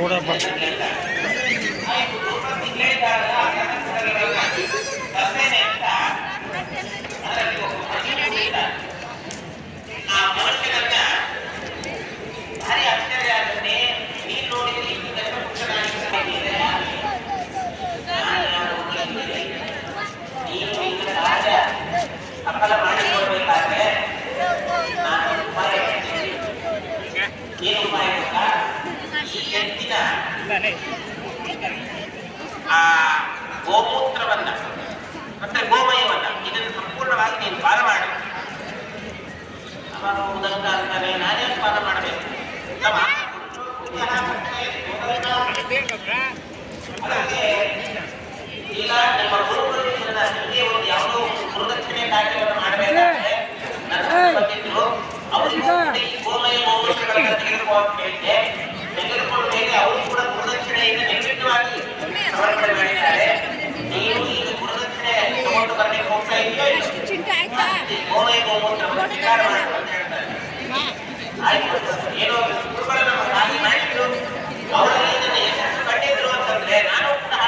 ನೋಡಪ್ಪ. ಸಫಲ ಮಾಡಿಕೊಡ್ಬೇಕಾದ್ರೆ ನಾನು ಉಪಾಯ ಏನು ಉಪಾಯ ಗೊತ್ತಾ? ಈ ಎತ್ತಿನ ಆ ಗೋಮೂತ್ರವನ್ನ ಮತ್ತೆ ಗೋಮಯವನ್ನ ಇದನ್ನು ಸಂಪೂರ್ಣವಾಗಿ ನೀನು ಪಾನ ಮಾಡು. ಅವಾಗ ಉದಂತ ಅಂತಾನೆ ನಾನೇ ಪಾನ ಮಾಡಬೇಕು. ಈಗ ನಿಮ್ಮ ಗುರುಗಳು ನಿಮಗೆ ಒಂದು ಯಾವುದೋ ಗುರುದಕ್ಷಿಣೆ ಕಾರ್ಯವನ್ನು ಮಾಡಬೇಕಾದ್ರೆ ನನ್ನ ಬಂದಿದ್ರು ಅವರಿಗೂ ಈ ಗೋಮಯ ಗೋಮೂತ್ರಗಳನ್ನು ತೆಗೆದುಕೊಂಡು ಮೇಲೆ ಅವರು ಕೂಡ ಗುರುದಕ್ಷಿಣೆಯಿಂದ ನಿರ್ವಿಘ್ನವಾಗಿ ಸಮರ್ಪಣೆ ಮಾಡಿದ್ದಾರೆ. ನೀವು ಈಗ ಗುರುದಕ್ಷಿಣೆ ತಗೊಂಡು ಬರಲಿಕ್ಕೆ ಹೋಗ್ತಾ ಇದ್ದೀವಿ ಗೋಮಯ ಗೋಮೂತ್ರವನ್ನು ಸ್ವೀಕಾರ ಮಾಡುವಂತೆ